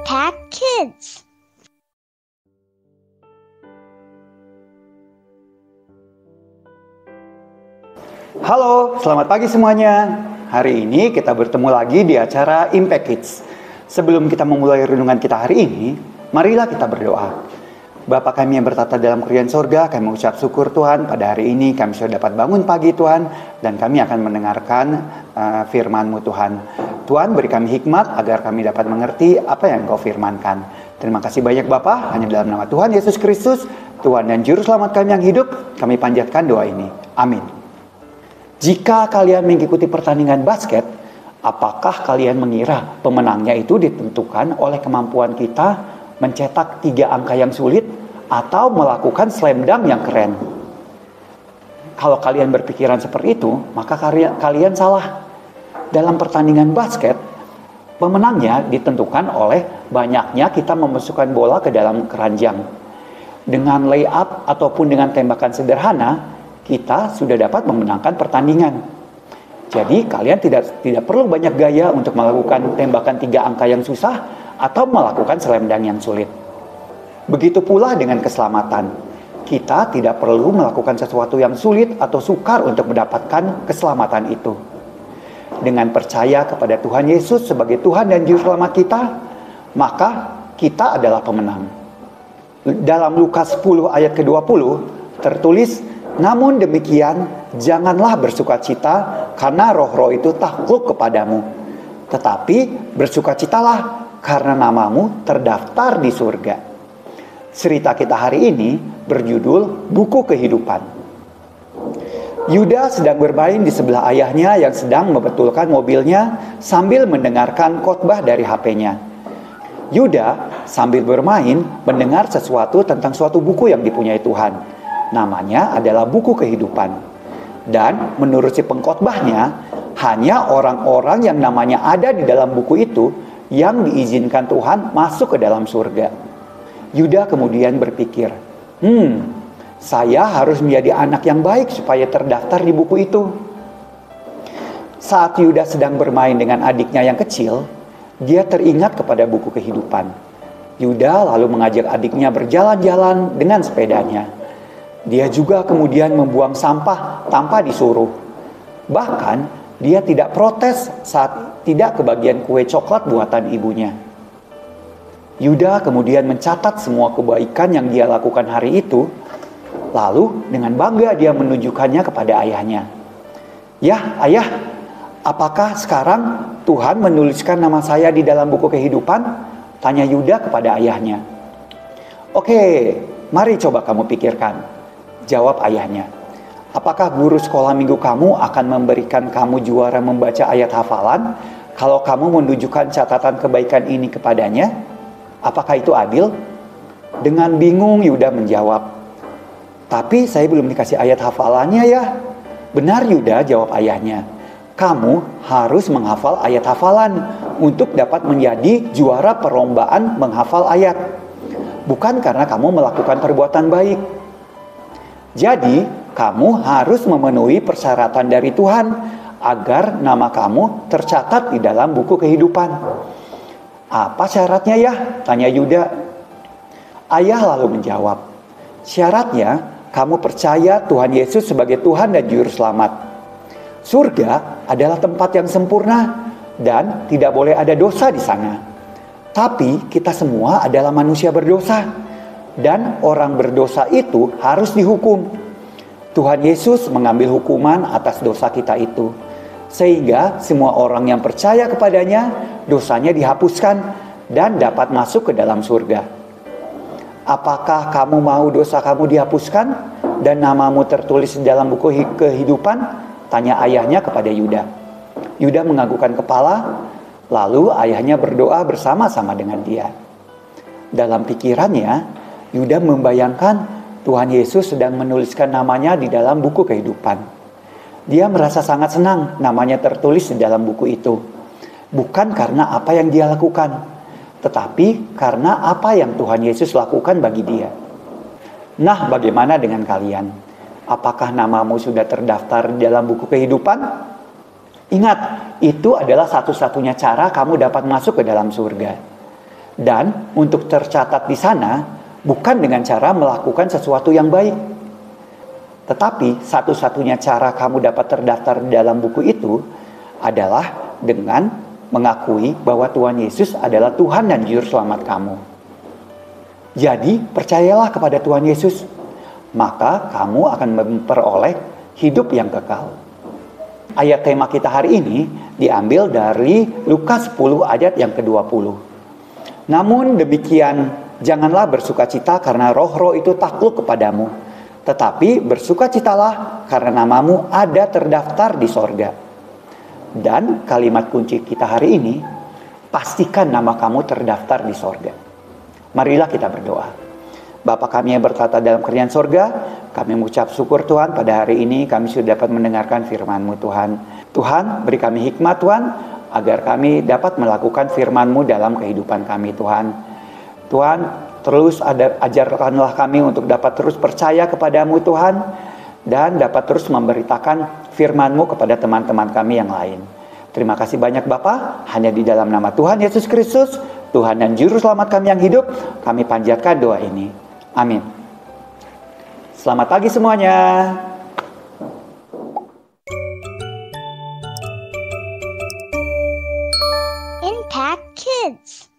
Impact Kids. Halo, selamat pagi semuanya. Hari ini kita bertemu lagi di acara Impact Kids. Sebelum kita memulai renungan kita hari ini, marilah kita berdoa. Bapa kami yang bertata dalam kerajaan sorga, kami mengucap syukur Tuhan pada hari ini kami sudah dapat bangun pagi Tuhan, dan kami akan mendengarkan firman-Mu Tuhan. Tuhan beri kami hikmat agar kami dapat mengerti apa yang Kau firmankan. Terima kasih banyak Bapa, hanya dalam nama Tuhan Yesus Kristus, Tuhan dan Juru Selamat kami yang hidup, kami panjatkan doa ini. Amin. Jika kalian mengikuti pertandingan basket, apakah kalian mengira pemenangnya itu ditentukan oleh kemampuan kita mencetak 3 angka yang sulit atau melakukan slam dunk yang keren? Kalau kalian berpikiran seperti itu, maka kalian salah. Dalam pertandingan basket, pemenangnya ditentukan oleh banyaknya kita memasukkan bola ke dalam keranjang. Dengan layup ataupun dengan tembakan sederhana, kita sudah dapat memenangkan pertandingan. Jadi kalian tidak perlu banyak gaya untuk melakukan tembakan 3 angka yang susah atau melakukan slam dunk yang sulit. Begitu pula dengan keselamatan. Kita tidak perlu melakukan sesuatu yang sulit atau sukar untuk mendapatkan keselamatan itu. Dengan percaya kepada Tuhan Yesus sebagai Tuhan dan Juru Selamat kita, maka kita adalah pemenang. Dalam Lukas 10 ayat ke-20 tertulis, "Namun demikian, janganlah bersukacita karena roh-roh itu takluk kepadamu. Tetapi bersukacitalah karena namamu terdaftar di surga." Cerita kita hari ini berjudul Buku Kehidupan. Yuda sedang bermain di sebelah ayahnya yang sedang membetulkan mobilnya sambil mendengarkan khotbah dari HP-nya. Yuda sambil bermain mendengar sesuatu tentang suatu buku yang dipunyai Tuhan. Namanya adalah Buku Kehidupan. Dan menurut si pengkhotbahnya, hanya orang-orang yang namanya ada di dalam buku itu yang diizinkan Tuhan masuk ke dalam surga. Yuda kemudian berpikir, saya harus menjadi anak yang baik supaya terdaftar di buku itu. Saat Yuda sedang bermain dengan adiknya yang kecil, dia teringat kepada buku kehidupan. Yuda lalu mengajak adiknya berjalan-jalan dengan sepedanya. Dia juga kemudian membuang sampah tanpa disuruh. Bahkan dia tidak protes saat tidak kebagian kue coklat buatan ibunya. Yuda kemudian mencatat semua kebaikan yang dia lakukan hari itu. Lalu dengan bangga dia menunjukkannya kepada ayahnya. "Ya, ayah, apakah sekarang Tuhan menuliskan nama saya di dalam buku kehidupan?" tanya Yuda kepada ayahnya. "Oke, mari coba kamu pikirkan," jawab ayahnya. "Apakah guru sekolah minggu kamu akan memberikan kamu juara membaca ayat hafalan kalau kamu menunjukkan catatan kebaikan ini kepadanya? Apakah itu adil?" Dengan bingung Yuda menjawab, "Tapi saya belum dikasih ayat hafalannya ya." "Benar Yuda," jawab ayahnya. "Kamu harus menghafal ayat hafalan untuk dapat menjadi juara perlombaan menghafal ayat. Bukan karena kamu melakukan perbuatan baik. Jadi, kamu harus memenuhi persyaratan dari Tuhan agar nama kamu tercatat di dalam buku kehidupan." "Apa syaratnya ya?" tanya Yuda. Ayah lalu menjawab, "Syaratnya kamu percaya Tuhan Yesus sebagai Tuhan dan Juru Selamat. Surga adalah tempat yang sempurna dan tidak boleh ada dosa di sana. Tapi kita semua adalah manusia berdosa dan orang berdosa itu harus dihukum. Tuhan Yesus mengambil hukuman atas dosa kita itu, sehingga semua orang yang percaya kepadanya dosanya dihapuskan dan dapat masuk ke dalam surga. Apakah kamu mau dosa kamu dihapuskan dan namamu tertulis di dalam buku kehidupan?" tanya ayahnya kepada Yuda. Yuda menganggukkan kepala, lalu ayahnya berdoa bersama-sama dengan dia. Dalam pikirannya, Yuda membayangkan Tuhan Yesus sedang menuliskan namanya di dalam buku kehidupan. Dia merasa sangat senang namanya tertulis di dalam buku itu. Bukan karena apa yang dia lakukan, tetapi karena apa yang Tuhan Yesus lakukan bagi dia. Nah, bagaimana dengan kalian? Apakah namamu sudah terdaftar di dalam buku kehidupan? Ingat, itu adalah satu-satunya cara kamu dapat masuk ke dalam surga. Dan untuk tercatat di sana bukan dengan cara melakukan sesuatu yang baik. Tetapi satu-satunya cara kamu dapat terdaftar di dalam buku itu adalah dengan mengakui bahwa Tuhan Yesus adalah Tuhan dan Juru Selamat kamu. Jadi percayalah kepada Tuhan Yesus, maka kamu akan memperoleh hidup yang kekal. Ayat tema kita hari ini diambil dari Lukas 10 ayat yang ke-20. Namun demikian, janganlah bersukacita karena roh-roh itu takluk kepadamu, tetapi bersukacitalah karena namamu ada terdaftar di sorga. Dan kalimat kunci kita hari ini, pastikan nama kamu terdaftar di sorga. Marilah kita berdoa. Bapa kami yang bertata dalam kerajaan sorga, kami mengucap syukur Tuhan pada hari ini kami sudah dapat mendengarkan firman-Mu Tuhan. Tuhan, beri kami hikmat Tuhan, agar kami dapat melakukan firman-Mu dalam kehidupan kami Tuhan. Tuhan, terus ajarkanlah kami untuk dapat terus percaya kepadamu Tuhan, dan dapat terus memberitakan firman-Mu kepada teman-teman kami yang lain. Terima kasih banyak Bapa, hanya di dalam nama Tuhan Yesus Kristus, Tuhan dan Juru Selamat kami yang hidup, kami panjatkan doa ini. Amin. Selamat pagi semuanya. Impact Kids.